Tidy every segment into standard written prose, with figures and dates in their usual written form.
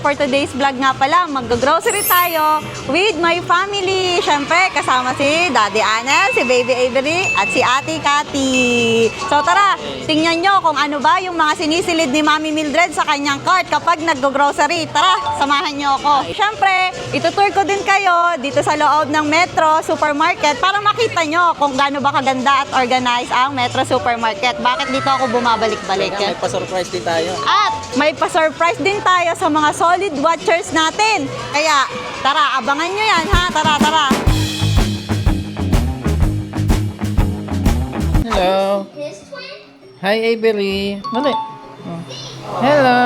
For today's vlog nga pala, mag-grocery tayo with my family. Siyempre, kasama si Daddy Anel, si Baby Avery, at si Ate Cathy. So tara, tingnan nyo kung ano ba yung mga sinisilid ni Mami Mildred sa kanyang cart kapag nag-grocery. Tara, samahan nyo ako. Siyempre, itutour ko din kayo dito sa loob ng Metro Supermarket para makita nyo kung gaano ba kaganda at organized ang Metro Supermarket. Bakit dito ako bumabalik-balik? May pa-surprise din tayo. At may pa-surprise din tayo sa mga solid watchers natin. Kaya, tara, abangan nyo yan, ha? Tara, tara. Hello. Hi, Avery. Dali. Oh. Hello.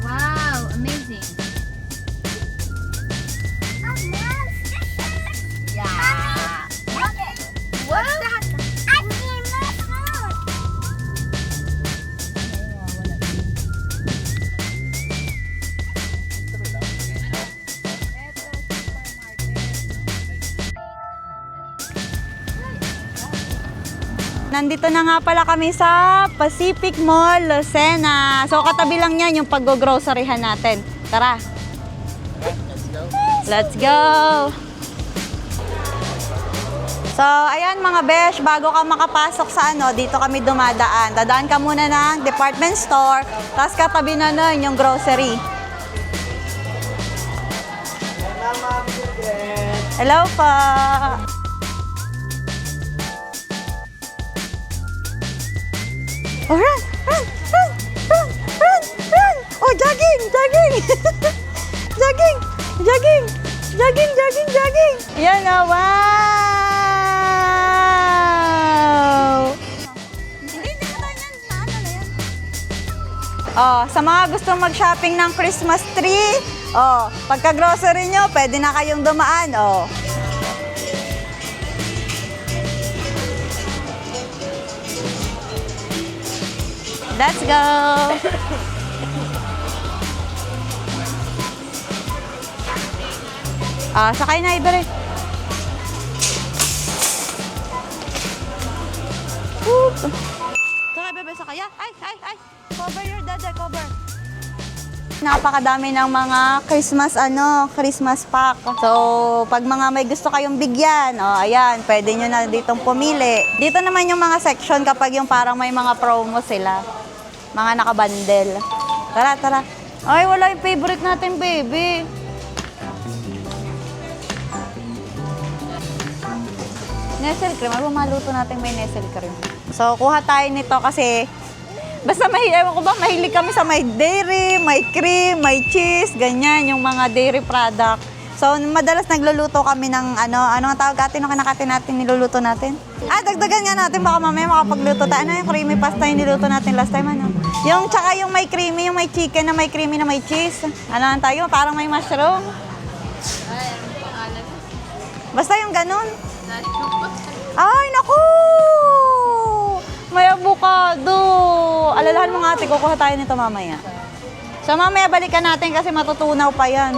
Wow, amazing. Yeah. What's that? Nandito na nga pala kami sa Pacific Mall, Lucena. So, katabi lang yan yung pag-groceryhan natin. Tara. Let's go! So, ayan mga besh, bago ka makapasok sa dito kami dumadaan. Dadaan ka muna ng department store, tapos katabi na nun yung grocery. Hello po! Oh, run! Run! Run! Run! Run! Run! Oh, jogging! Jogging! Jogging! Jogging! Jogging! Jogging! Jogging! Yan na! Wow! Oh, sa mga gustong mag-shopping ng Christmas tree, oh, pagka-grocery nyo, pwede na kayong dumaan, oh. Let's go! Sakay na, Iber. Sakay, bebe, sakay. Ay! Cover your dada, cover. Napakadami ng mga Christmas pack. So, pag mga may gusto kayong bigyan, ayan, pwede nyo na ditong pumili. Dito naman yung mga section kapag yung parang may mga promo sila. Mga nakabundle. Tara, tara. Ay, wala yung favorite natin, baby. Nestle cream. Ano maluto natin may Nestle cream? So, kuha tayo nito kasi basta mahilig kami sa may dairy, may cream, may cheese, ganyan, yung mga dairy product. So, madalas nagluluto kami ng ano ang tawag natin, kinakati natin, niluluto natin. Dagdagan nga natin, baka mamaya makapagluto tayo. Ano yung creamy pasta yung niluto natin last time, ano? Yung, tsaka yung may creamy, yung may chicken na may creamy na may cheese. Ano lang tayo, parang may mushroom. Basta yung ganun. Ay, naku! May avocado. Alalahan mo nga ate, kukuha tayo nito mamaya. So mamaya balikan natin kasi matutunaw pa yan.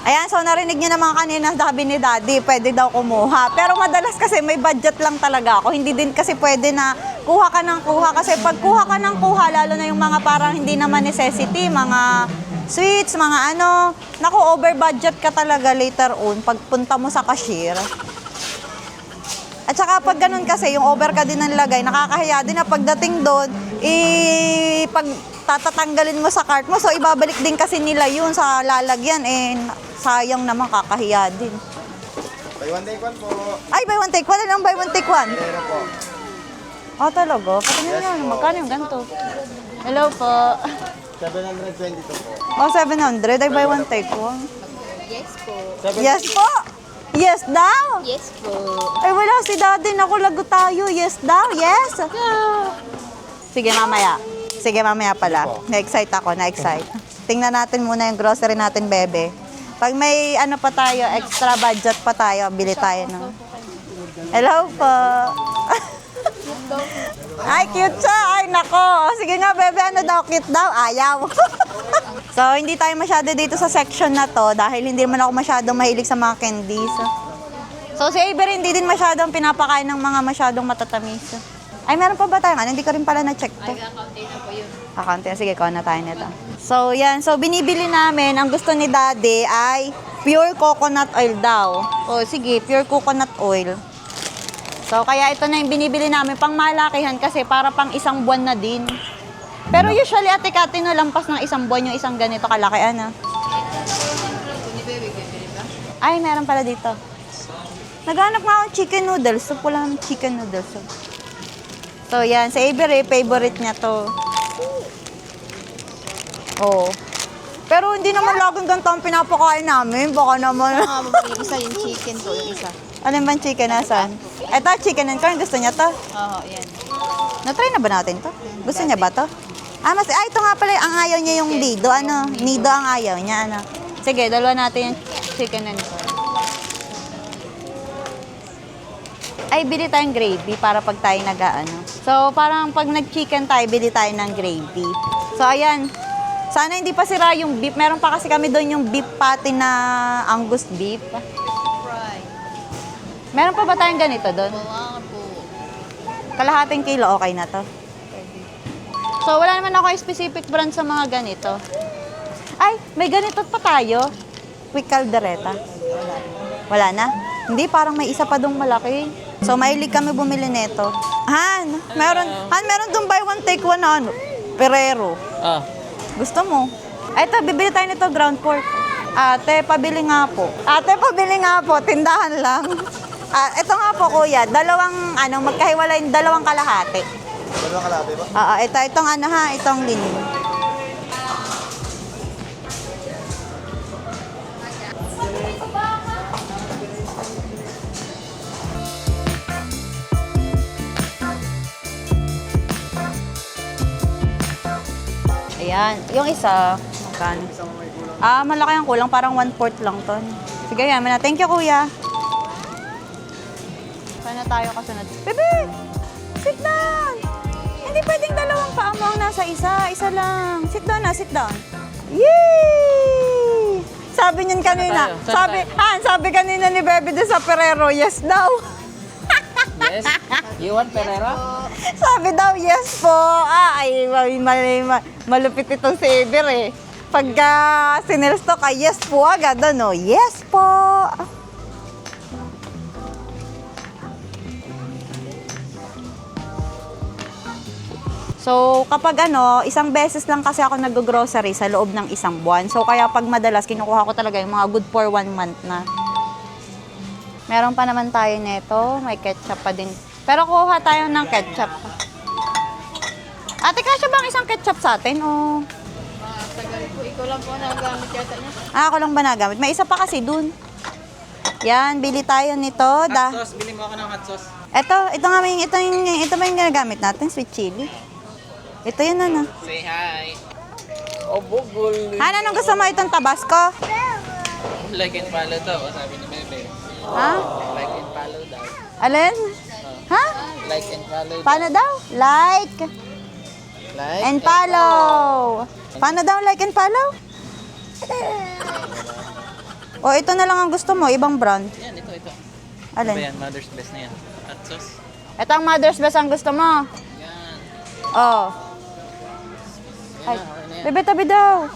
Ayan, so narinig nyo naman kanina sabi ni Daddy, pwede daw kumuha. Pero madalas kasi may budget lang talaga ako. Hindi din kasi pwede na kuha ka ng kuha. Kasi pag kuha ka ng kuha, lalo na yung mga parang hindi naman necessity, mga sweets, mga naku, over budget ka talaga later on pag punta mo sa cashier. At saka pag ganun kasi, yung over ka din ng lagay, nakakahiya din na pagdating doon, pag tatatanggalin mo sa cart mo, so ibabalik din kasi nila yun sa lalagyan, sayang naman, kakahiya din. Buy one take one po. Ay, buy one take one? Ano buy one take one? Pero po. Talaga? Patingin nyo, magkano yung ganito? Hello po. 722 po. 700, ay buy one take one. Yes po. Yes po! Yes daw! Yes po. Ay, wala si Daddy. Naku, lagot tayo. Yes daw. Yes. Sige, mamaya. Sige, mamaya pala. Na-excite ako. Na-excite. Tingnan natin muna yung grocery natin, bebe. Pag may pa tayo, extra budget pa tayo, bili tayo ng... Hello po. Ay, cute siya. Ay, nako. Sige nga, bebe. Ano daw? Cute daw? Ayaw. So, hindi tayo masyado dito sa section na to dahil hindi naman ako masyadong mahilig sa mga candies. So, si Avery hindi din masyadong pinapakain ng mga masyadong matatamis. Ay, meron pa ba tayong ano? Hindi ko rin pala na-check to. Ay, kakaunti na po yun. Kakanti. Sige, kuha na tayo nito. So, yan. So, binibili namin, ang gusto ni Daddy ay pure coconut oil daw. O, sige, pure coconut oil. So, kaya ito na yung binibili namin pang malakihan kasi para pang isang buwan na din. Pero usually, Ate Kati, no, lampas ng isang buwan yung isang ganito kalaki, ano? Ay, meron pala dito. Naghanap nga akong chicken noodles. So, wala ng chicken noodles. So, yan. Sa Avery, favorite niya to. Oo. Pero hindi naman laging ganito ang pinapakain namin. Baka naman. Yung isa yung chicken po, yung isa. Ano yung chicken? Nasaan? Ito, chicken and corn. Gusto niya to? Oo, yan. Na-try na ba natin to? Gusto niya ba to? Ito nga pala. Ang ayaw niya yung nido. Ano? Nido ang ayaw niya. Ano? Sige, dalawa natin yung chicken and corn. Ay, bili tayong gravy para pag tayo nag-ano. So, parang pag nag-chicken tayo, bili tayo ng gravy. So, ayan. Sana hindi pa sira yung beef. Meron pa kasi kami doon yung beef patty na Angus beef. Fry. Meron pa ba tayong ganito doon? Wala po. Kalahating kilo, okay na to. So, wala naman ako specific brand sa mga ganito. Ay, may ganito pa tayo. Quick caldereta. Wala na? Hindi, parang may isa pa dong malaki. So, mahilig kami bumili nito. Meron dong buy one take one na ano. Ferrero. Ah, Gusto mo? Ay, ito, bibili tayo nito ground pork. Ate, pabili nga po. Ate, pabili nga po. Tindahan lang. Ito nga po, kuya. Magkahiwalay, dalawang kalahati. Dalawang kalahati ba? Itong itong linin. Ayan. Yung isa, magkano? Malaki ang kulang. Parang 1/4 lang to. Sige, yan. Thank you, kuya. Saan na tayo kasunod? Bebe! Sit down! Hindi pwedeng dalawang paa mo ang nasa isa. Isa lang. Sit down na, sit down. Yay! Sabi niyan kanina. Saan Sabi kanina ni Bebe doon sa Ferrero, yes daw. yes. You want Ferrero? Sabi daw, yes po. Malupit itong si Eber eh. Pagka sinilsto ka, yes po agad, ano? Yes po. So, kapag isang beses lang kasi ako nag-grocery sa loob ng isang buwan. So, kaya pag madalas, kinukuha ko talaga yung mga good for 1 month na. Meron pa naman tayo nito. May ketchup pa din. Pero kuha tayo ng ketchup. Ate, kasya bang isang ketchup sa atin? O... Tagal po. Ikaw lang po nagamit yata niya. ako lang ba nagamit? May isa pa kasi dun. Yan, bili tayo nito. Hot sauce. Bili mo ako ng hot sauce. Ito ba yung ginagamit natin? Sweet chili. Ito yun, ano. Say hi. Oh, bugol. Anong gusto mo itong Tabasco? Like and follow daw, sabi ni Bebe. Ha? Like and follow daw. Alin? Ha? Like and follow. Paano daw? Like and follow. Paano daw like and follow? O, ito na lang ang gusto mo, ibang brand. Yan, ito. Alin? Ano yan? Mother's Best na yan. Hot sauce. Ito ang Mother's Best ang gusto mo. Yan. Oh. Ay, Yan na, okay na yan. bebe, tabi daw.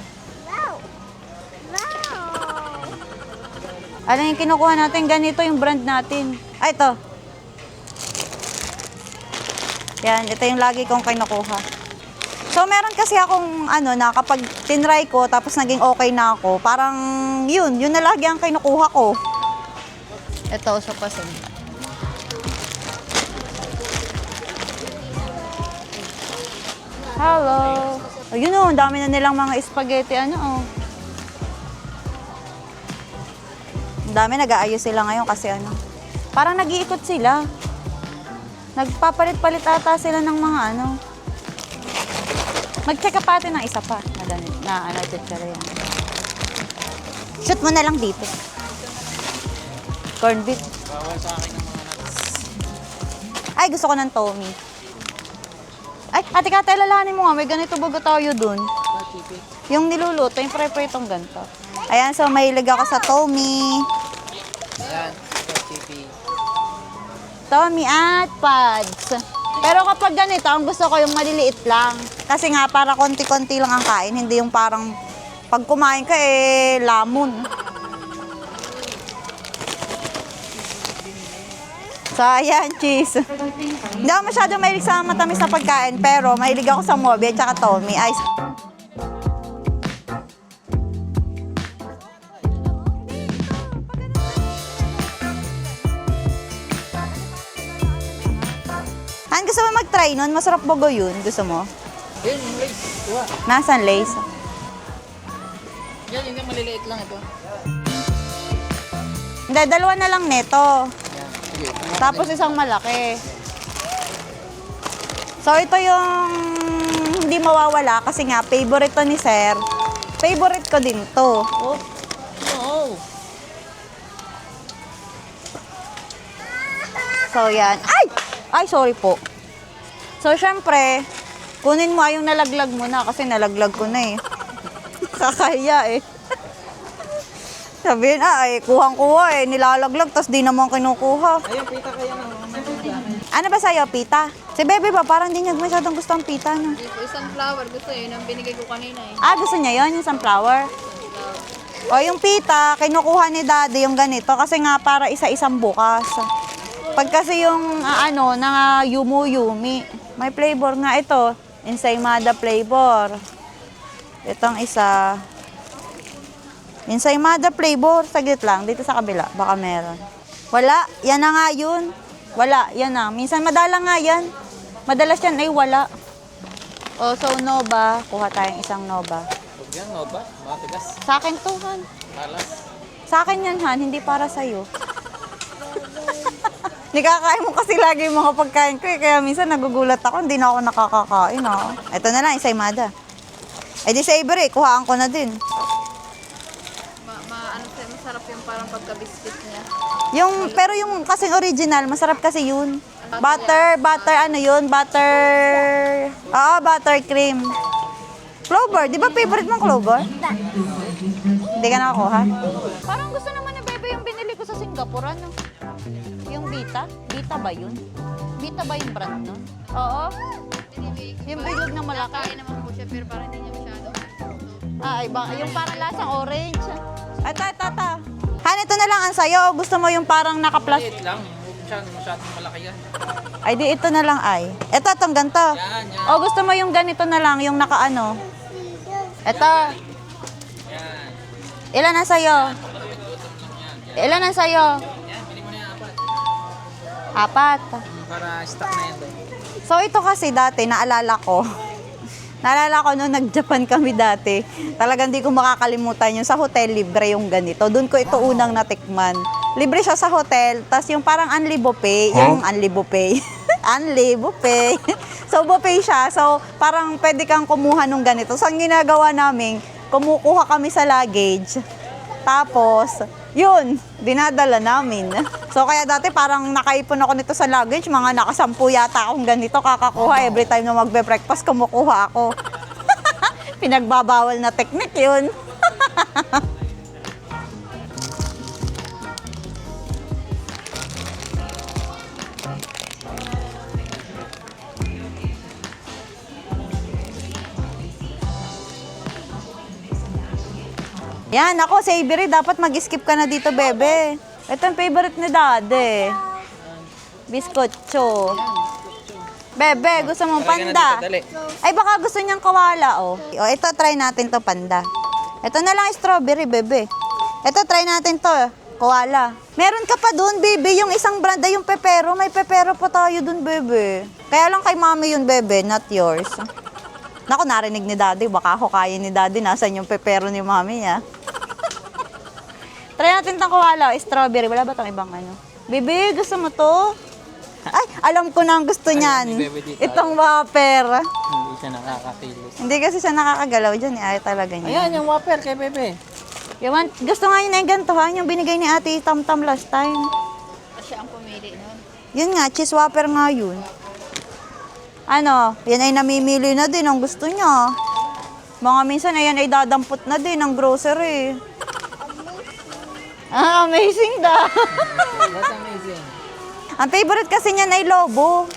Ano yung kinukuha natin? Ganito yung brand natin. Ay, ito. Yan, ito yung lagi kong kinukuha. So, meron kasi akong na kapag tinry ko, tapos naging okay na ako, parang yun na lagi ang kinukuha ko. Ito, sa pasin. Hello. Ayun o, ang dami na nilang mga spaghetti, Ang dami, nag-aayos sila ngayon kasi parang nag-iikot sila. Nagpapalit-palit ata sila ng mga Mag-check up natin ng isa pa. Chichara yan. Shoot mo na lang dito. Corn beef. Bawal sa akin ng mga nuts. Ay, gusto ko ng Tommy. Ay, ate Kate, alalahanin mo nga. May ganito baga tayo dun. Yung niluluto, yung pre-pretong ganito. Ayan, so mahilig ako sa Tommy. Yan. Chippy. Tommy at Pads. Pero kapag ganito, ang gusto ko yung maliliit lang. Kasi nga, para konti-konti lang ang kain. Hindi yung parang pag kumain ka, lamon. So, ayan, cheese. Hindi ako masyado mahilig sa matamis na pagkain, pero mahilig ako sa Moby at saka Tommy. Ay, Han, gusto mo mag-try nun? Masarap bago yun. Gusto mo? Yan, yung lace. Diba? Nasaan lace? Yan, yung maliliit lang ito. Hindi, dalawa na lang neto. Yan, sige. Tapos isang malaki. So, ito yung hindi mawawala kasi nga, favorite to ni Sir. Favorite ko din to. Oh. Oh. So, yan. Ay! Ay, sorry po. So, syempre, kunin mo yung nalaglag mo na kasi nalaglag ko na eh. Kakaya eh. Sabihin, kuhang-kuha eh. Nilalaglag, tapos di naman kinukuha. Ayun, pita kaya ng mga pita. Ano ba sa'yo, pita? Si Bebe ba, parang di niya masyadong gusto ang pita, no? Isang flower, gusto yun. Ang binigay ko kanina eh. Gusto niya yon yung sunflower? O, yung pita, kinukuha ni Daddy yung ganito kasi nga para isa-isang bukas. Pag kasi yung na yumu-yumi, may flavor nga ito. Ensaymada flavor. Itong isa. Ensaymada flavor. Saglit lang. Dito sa kabila. Baka meron. Wala. Yan na nga yun. Wala. Yan na. Minsan madalang nga yan. Madalas yan ay wala. O, so Nova. Kuha tayong isang Nova. Huwag yan, no ba? Matigas. Sa akin to, Han. Malas. Sa akin yan, Han. Hindi para sa'yo. Nikakain mo kasi lagi yung mga pagkain ko eh. Kaya minsan nagugulat ako, hindi na ako nakakakain. Ito na lang, ensaymada. Di sa Ivory, kuhaan ko na din. Masarap yung parang pagka-biscuit niya. Pero yung kasing original, masarap kasi yun. Butter, buttercream. Clover, di ba favorite mong Clover? Hindi ka nakakuha? Parang gusto naman ni Bebe yung binili ko sa Singapore, ano? Yung Vita? Vita ba yun? Vita ba yung brand nun? Oo. Yung bilog na malaki. Kaya naman po siya, pero parang hindi niya masyado. Yung parang lasang orange. Ito. Han, ito na lang ang sayo. Gusto mo yung parang naka-plus? Maliit lang. Huwag masyadong malaki yan. Ay, di ito na lang ay. Ito, itong ganito. Yan. O, gusto mo yung ganito na lang, yung naka-ano? Ito. Yan. Ilan ang sayo? Ilan ang sayo? Yan, bili mo na yan, 4. Para stock na yan doon. So, ito kasi dati, naalala ko nung nag-Japan kami dati, talagang di ko makakalimutan yung sa hotel libre yung ganito. Doon ko ito unang natikman. Libre siya sa hotel, tas yung parang unli buffet, yung unli buffet. Unli buffet. So, buffet siya. So, parang pwede kang kumuha nung ganito. So, ang ginagawa namin, kumukuha kami sa luggage. Tapos, yun, dinadala namin. So, kaya dati parang nakaipon ako nito sa luggage. Mga nakasampu yata akong ganito kakakuha. Every time na magbe-breakfast, kumukuha ako. Pinagbabawal na technique yun. Yan, ako, savory. Dapat mag-skip ka na dito, Bebe. Ito ang favorite ni Daddy. Biskotso. Bebe, gusto mong Talagyan na panda? dito, dali. Ay, baka gusto niyang kawala, oh. O, ito, try natin to panda. Ito na lang strawberry, Bebe. Ito, try natin to, koala. Meron ka pa dun, Bebe, yung isang brand, yung pepero. May pepero pa tayo dun, Bebe. Kaya lang kay Mami yun, Bebe, not yours. Naku, narinig ni Daddy. Baka ako kaya ni Daddy. Nasaan yung pepero ni Mami niya? Try natin itong koala. Strawberry. Wala ba itong ibang ano? Bibi, gusto mo to? Ay, alam ko na ang gusto niyan. ni Bebe dito. Itong whopper. Hindi siya nakakakilos. Hindi kasi siya nakakagalaw dyan. Ay, talaga niya. Ayan, yung whopper kay Bebe. Gusto nga niya na yung gantuhan. Yung binigay ni Ate Tam Tam last time. Siya ang pumili nun. Yun nga, cheese whopper nga yun. Ano, yan ay namimili na din ang gusto niya. Mga minsan, ayan ay dadampot na din ang grocery. Amazing daw. That's amazing. Ang favorite kasi niyan ay lobo.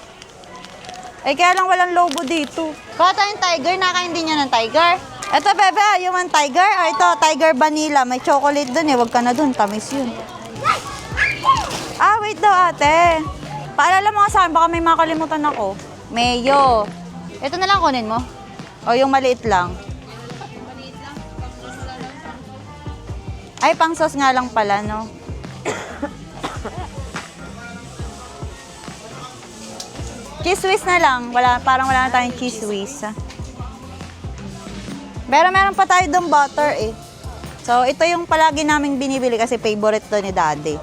Eh, kaya lang walang lobo dito. Kuha tayong tiger. Nakain din niya ng tiger. Ito, bebe, yung ang tiger. O, ito, tiger vanilla. May chocolate dun eh. Huwag ka na dun. Tamis yun. Ah, wait daw, ate. Paalala mo nga sa akin. Baka may makalimutan ako. Mayo. Ito na lang kunin mo. O, yung maliit lang. Ay, pang sauce nga lang pala, no? Cheese whiz na lang. Parang wala na tayong cheese whiz. Pero meron pa tayo doon butter eh. So, ito yung palagi naming binibili kasi favorite to ni Daddy.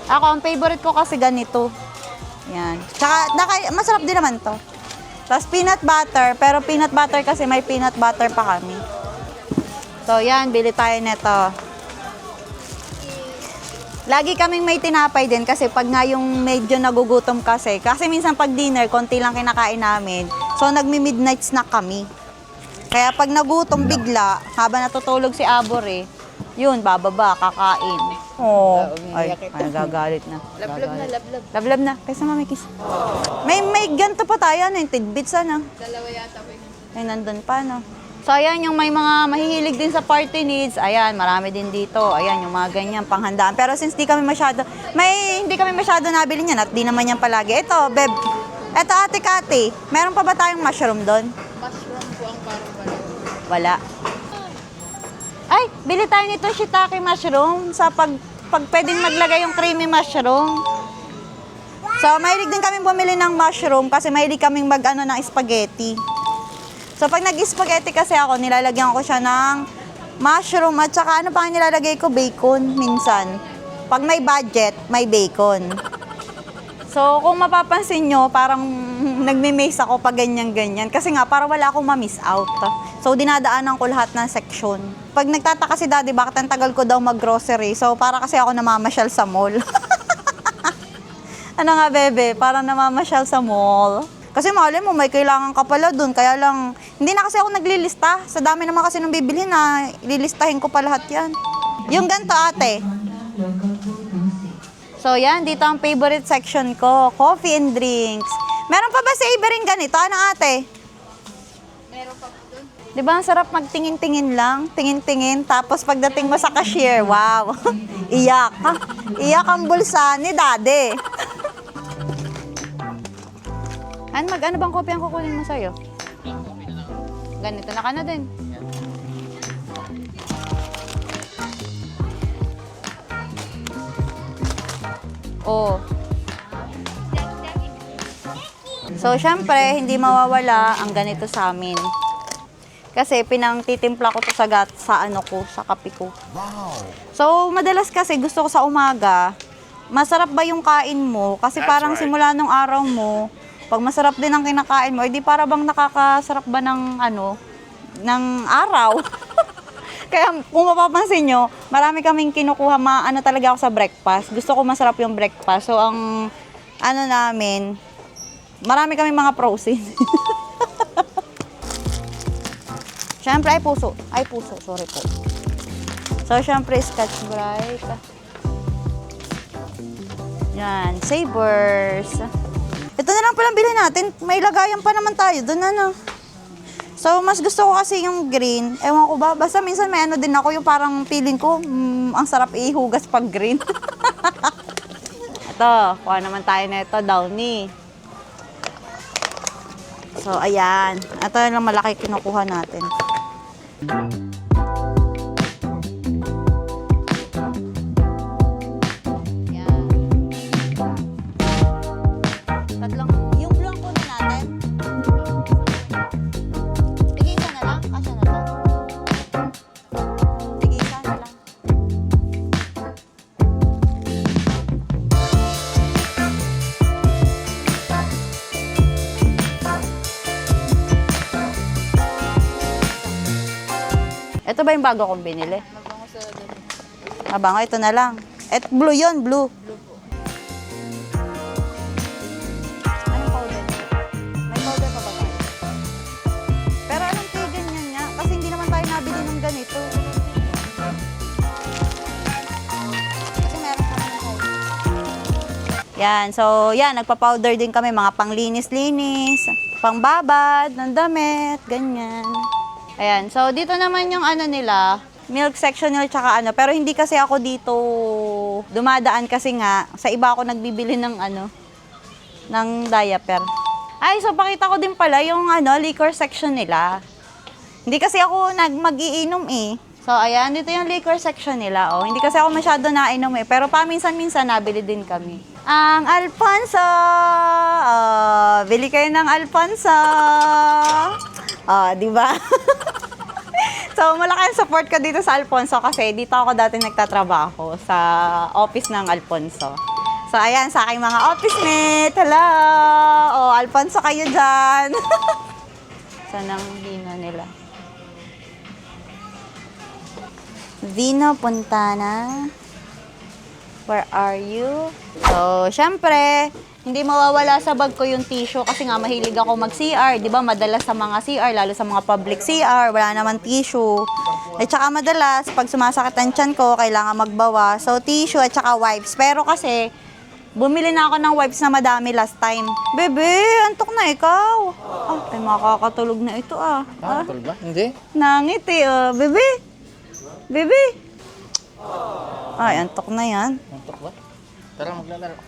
Ako, ang favorite ko kasi ganito. Yan. Tsaka, masarap din naman to. Tapos peanut butter. Pero peanut butter kasi may peanut butter pa kami. So, yan. Bili tayo nito. Lagi kaming may tinapay din kasi pag nga yung medyo nagugutom kasi minsan pag dinner, konti lang kinakain namin. So, nagmi-midnight snack kami. Kaya pag nagutom bigla, habang natutulog si Abor eh, yun, bababa, kakain. Oh, ay, nagagalit na. Lablab na, lablab. Lablab na. Kaysa mami kiss. May ganito pa tayo, yung tidbits, ano? Dalawa yata po yun. Ay, nandun pa, no? So, ayan, yung may mga mahihilig din sa party needs, ayan, marami din dito. Ayan, yung mga ganyan, panghandaan. Pero since hindi kami masyado nabili niyan at di naman yan palagi. Ito, Beb. Ito, Ate Kati. Meron pa ba tayong mushroom doon? Mushroom po ang parang balaw. Wala. Ay, bili tayo nito shiitake mushroom sa pag pwedeng maglagay yung creamy mushroom. So, mahilig din kami bumili ng mushroom kasi mahilig kaming ng spaghetti. So, pag nag-spaghetti kasi ako, nilalagyan ko siya ng mushroom at saka ano pa ang nilalagay ko? Bacon minsan. Pag may budget, may bacon. So, kung mapapansin nyo, parang nagme-maze ako pag ganyan-ganyan. Kasi nga, para wala akong ma-miss out. So, dinadaanan ko lahat ng section. Pag nagtataka si Daddy, bakit ang tagal ko daw mag-grocery? So, para kasi ako namamasyal sa mall. Ano nga, bebe? Parang namamasyal sa mall. Kasi malay mo, may kailangan ka pala dun. Kaya lang, hindi na kasi ako naglilista. Sa dami naman kasi nung bibili na, lilistahin ko pa lahat yan. Yung ganito, ate. So, yan. Dito ang favorite section ko. Coffee and drinks. Meron pa ba sa Ibering ganito? Ano, ate? Meron pa po doon. Di ba ang sarap magtingin-tingin lang? Tingin-tingin. Tapos pagdating mo sa cashier, wow. Iyak. Iyak ang bulsa ni Daddy. Ano bang kopi ang kukunin mo sa'yo? Ganito na ka na din. Oh. So, syempre, hindi mawawala ang ganito sa amin. Kasi pinangtitimpla ko to sa sa kape ko. Wow. So, madalas kasi gusto ko sa umaga, masarap ba yung kain mo? Kasi parang simula nung araw mo, pag masarap din ang kinakain mo, edi para bang nakakasarap ba ng ng araw? Kaya kung mapapansin nyo, marami kaming kinukuha, talaga ako sa breakfast. Gusto ko masarap yung breakfast. So, ang namin, marami kaming mga protein. Siyempre, ay puso, sorry po. So, siyempre, Scotch Brite. Yan, Sabers. Ito na lang palang bilhin natin. May lagayan pa naman tayo doon, ano. So, mas gusto ko kasi yung green. Ewan ko ba, basta minsan may din ako yung parang feeling ko, ang sarap ihugas pag green. Ito, kuha naman tayo na ito, Downy. So, ayan. Ito lang malaki kinukuha natin. Ayan. Tatlong, yung blue ang kunin natin. Tigisa na lang, kasya na lang. Tigisa na lang. Ito ba yung bago kong binili? Mabango sa doon. Mabango, ito na lang. Blue yun, blue. Blue po. Anong powder? May powder pa ba tayo? Pero anong kay ganyan niya? Kasi hindi naman tayo nabili ng ganito. Kasi meron kami ng powder. Yan. So, yan. Nagpa-powder din kami. Mga panglinis-linis, pangbabad ng damit, ganyan. Ayan. So, dito naman yung ano nila, milk sectional tsaka ano. Pero hindi kasi ako dito dumadaan kasi nga, sa iba ako nagbibili ng ano, ng diaper. Ay, so pakita ko din pala yung ano, liquor section nila. Hindi kasi ako mag-iinom eh. So, ayan, dito yung liquor section nila. Oh. Hindi kasi ako masyado nainom eh. Pero paminsan-minsan nabili din kami. Ang Alfonso! Oh, bili kayo ng Alfonso! Oh, di ba? So, malaki ang support ko dito sa Alfonso kasi dito ako dati nagtatrabaho sa office ng Alfonso. So, ayan, sa aking mga office mate. Hello! Oh, Alfonso kayo dyan. Saan ang vino nila? Vino Puntana. Where are you? So, syempre, hindi mawawala sa bag ko yung tissue kasi nga mahilig ako mag-CR. Di ba? Madalas sa mga CR, lalo sa mga public CR, wala naman tissue. At saka madalas, pag sumasakit ang tiyan ko, kailangan magbawa. So, tissue at saka wipes. Pero kasi, bumili na ako ng wipes na madami last time. Bebe, antok na ikaw. Ah, ay makakatulog na ito ah. Ah, ba? Hindi. nangiti oh. Bebe. Bebe. Ay, antok na yan. Antok ba? Tara, maglalaro.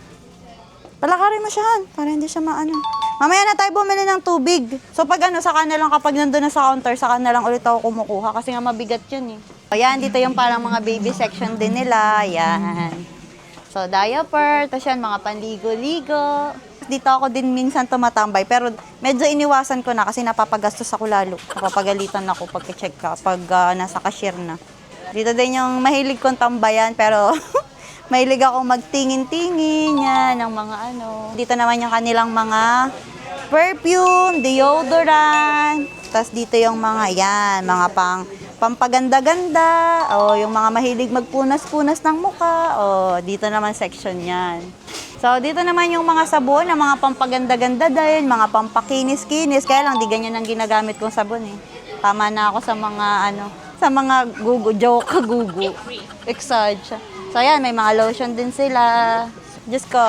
Palakarin mo siya, Han, para hindi siya maano. Mamaya na tayo bumili ng tubig. So pag ano, saka na lang kapag nandun na sa counter, saka na lang ulit ako kumukuha kasi nga mabigat yun eh. Ayan, dito yung parang mga baby section din nila. Ayan. So diaper, tapos yan, mga panligo-ligo. Dito ako din minsan tumatambay, pero medyo iniwasan ko na kasi napapagastos ako lalo. Napapagalitan ako pag-check ka, pag nasa cashier na. Dito din yung mahilig kong tambayan, pero mahilig ako magtingin-tingin yan ng mga ano. Dito naman yung kanilang mga perfume, deodorant. Tapos dito yung mga yan, mga pampaganda-ganda. O yung mga mahilig magpunas-punas ng muka. O dito naman section yan. So dito naman yung mga sabon, ng mga pampaganda-ganda din, mga pampakinis-kinis. Kaya lang di ganyan ang ginagamit kong sabon eh. Tama na ako sa mga ano, sa mga gugu. Exage. So, ayan, may mga lotion din sila. Diyos ko,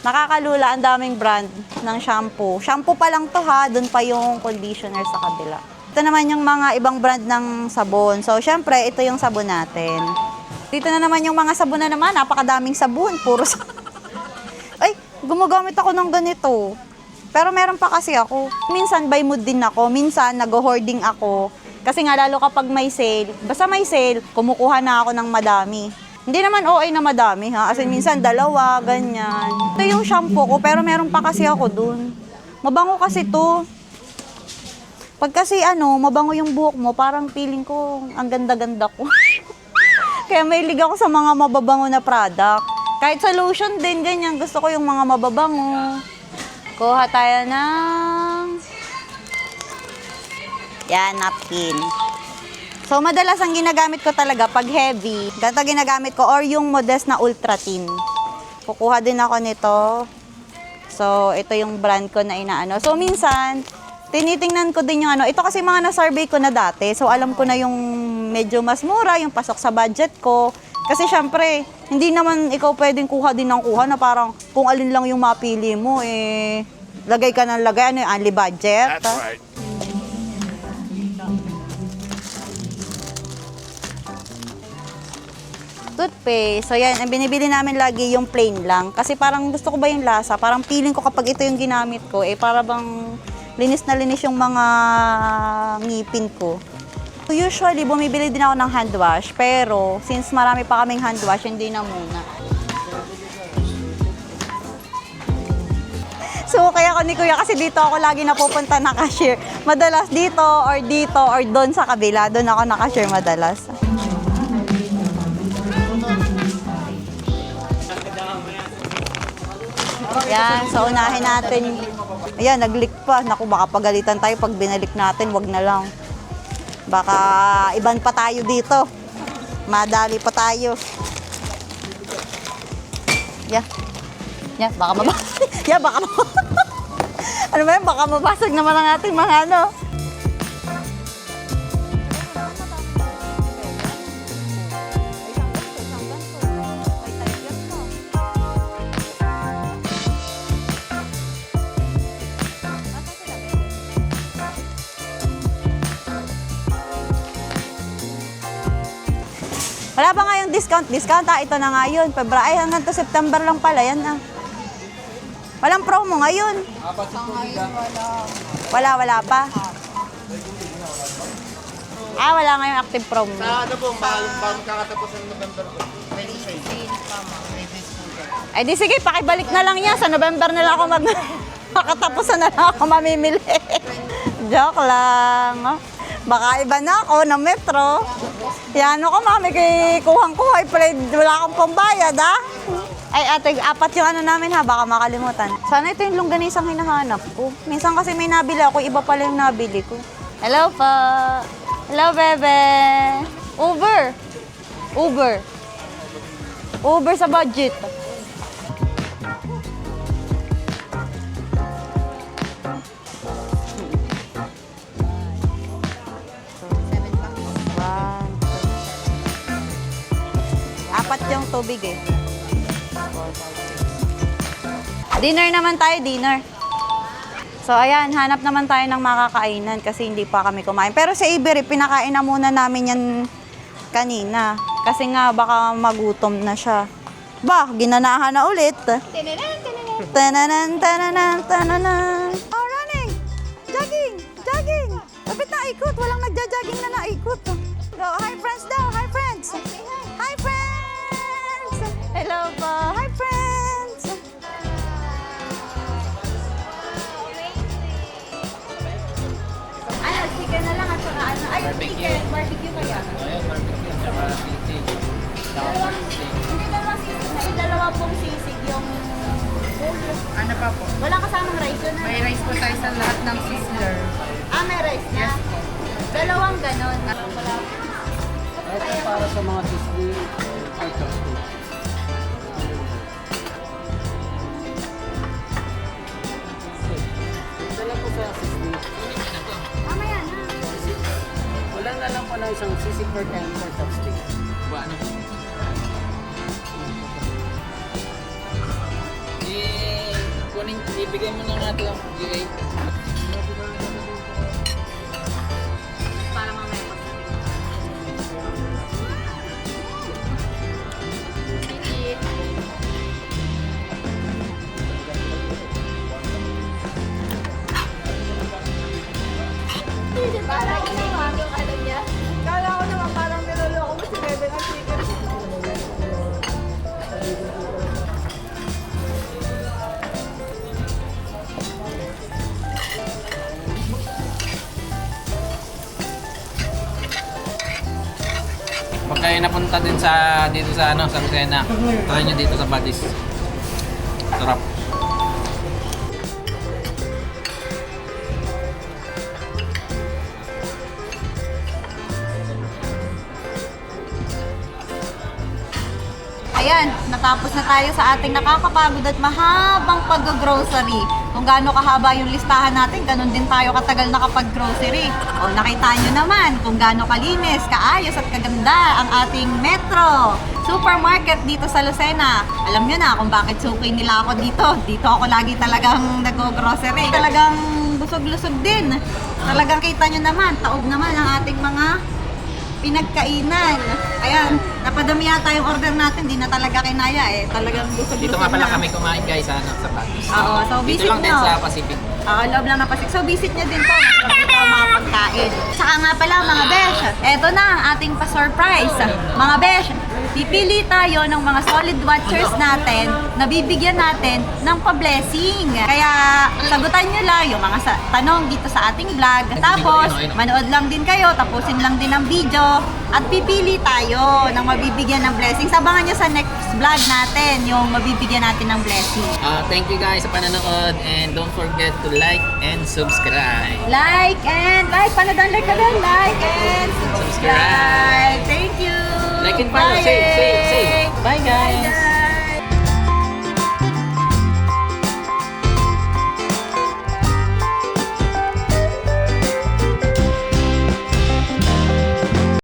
nakakalula, ang daming brand ng shampoo. Shampoo pa lang to ha, dun pa yung conditioner sa kabila. Ito naman yung mga ibang brand ng sabon. So, syempre, ito yung sabon natin. Dito na naman yung mga sabon na naman, napakadaming sabon. Puro Ay, gumagamit ako ng ganito. Pero meron pa kasi ako. Minsan by mood din ako, minsan nag-hoarding ako. Kasi nga lalo kapag may sale, basta may sale, kumukuha na ako ng madami. Hindi naman OA na madami ha, as in minsan dalawa, ganyan. Ito yung shampoo ko, pero meron pa kasi ako dun. Mabango kasi to. Pag kasi ano, mabango yung buhok mo, parang feeling ko ang ganda-ganda ko. Kaya mahilig ako sa mga mababango na product. Kahit sa lotion din, ganyan, gusto ko yung mga mababango. Kuha tayo ng yan, napkin. So, madalas ang ginagamit ko talaga pag heavy. Ganito ginagamit ko or yung Modest na Ultra Thin. Kukuha din ako nito. So, ito yung brand ko na inaano. So, minsan, tinitingnan ko din yung ano. Ito kasi mga na-survey ko na dati. So, alam ko na yung medyo mas mura, yung pasok sa budget ko. Kasi syempre, hindi naman ikaw pwedeng kuha din ng kuha na parang kung alin lang yung mapili mo, eh, lagay ka ng lagay. Ano yung only budget? That's right. Toothpaste. So yan, ang binibili namin lagi yung plain lang. Kasi parang gusto ko ba yung lasa? Parang feeling ko kapag ito yung ginamit ko, eh para bang linis na linis yung mga ngipin ko. So usually, bumibili din ako ng hand wash. Pero since marami pa kaming hand wash, hindi na muna. So kaya ko ni Kuya, kasi dito ako lagi napupunta na cashier. Madalas dito or doon sa kabila. Doon ako na cashier madalas. Yan, so unahin natin. Ayan, nag-leak pa. Naku, baka pagalitan tayo pag binalik natin, wag na lang. Baka iban pa tayo dito. Madali pa tayo. Yeah, baka mabasag. Yeah, baka mabasag. Ano ba yan? Baka mabasag naman ang ating mga ano. Wala ba ngayong discount? Discount ito na nga yun. Ay, hanggang to September lang pala. Yan ah. Walang promo ngayon. Wala pa. Wala ngayong active promo. Sa ano po, bago kakatapos ng November po. May design. Ay di sige, pakibalik na lang yan. Sa November na lang ako makatapos na lang ako mamimili. Joke lang. Baka iba na ako na metro. Yan ako, mami, kay kuhang-kuhay. Wala akong pambayad, ha? Ay, ate, 4 yung ano namin, ha? Baka makalimutan. Sana ito yung longganisang hinahanap ko. Minsan kasi may nabili ako, iba pala yung nabili ko. Hello pa. Hello, bebe. Uber sa budget. Apat yung tubig eh. Dinner naman tayo, dinner. So ayan, hanap naman tayo ng makakainan kasi hindi pa kami kumain. Pero sa Ibery, pinakain na muna namin yan kanina. Kasi nga baka magutom na siya. Bah, ginanahan na ulit. Tananan. Oh, running! Jogging! Lapit na ikot. Walang nagja-jogging na naikot. Go, hi friends daw! Hi friends! Hi friends! Hello po! Hi friends! Ano, chicken na lang at saka ano? Ay, chicken! Barbecue kaya? Ayun, barbecue, tsaka sisig. Hindi dalawang sisig na dalawa pong sisig yung Ano pa po? walang kasamang rice yun. May rice po tayo sa lahat ng sizzler. May rice na? Dalawang ganon. Ito para sa mga sisig, ay chopstick. Dala po sa sisig. Mamaya na. Wala na lang pala isang sisig for 10 for chopstick. Ba, ano? Ibigay mo na natin ang GA. Para mamaya pa. Para ko naman yung alam niya. Kala ko naman parang niloloko mo si Bebe ng chicken. Pag kayo napunta din sa dito sa ano, sa Lucena, try nyo dito sa Badis. Sarap. Ayan, natapos na tayo sa ating nakakapagod at mahabang pag-grocery. Kung gaano kahaba yung listahan natin, ganun din tayo katagal nakapag-grocery. O nakita nyo naman kung gaano kalinis, kaayos at kaganda ang ating Metro Supermarket dito sa Lucena. Alam nyo na kung bakit suki nila ako dito. Dito ako lagi talagang nag-grocery. Talagang busog-lusog din. Talagang kita nyo naman, taob naman ang ating mga pinagkainan. Ayan, napadami yata yung order natin, di na talaga kinaya eh. Talagang busog-busog Dito nga pala na. kami kumain guys sa ano, sa Badis. Oo, so Dito visit lang din nyo. sa Pacific. Loob lang ng Pasig. So visit nyo din to. Masarap dito ang mga pagkain. Saka nga pala mga besh, eto na ang ating pa-surprise. Mga besh, pipili tayo ng mga solid watchers natin na bibigyan natin ng pa-blessing. Kaya sagutan nyo lang yung mga tanong dito sa ating vlog. Tapos, manood lang din kayo, tapusin lang din ang video. At pipili tayo ng mabibigyan ng blessing. Sabangan nyo sa next vlog natin yung mabibigyan natin ng blessing. Thank you guys sa panonood and don't forget to like and subscribe. Paano doon like na doon? Like and subscribe. Thank you. Like and follow. Say.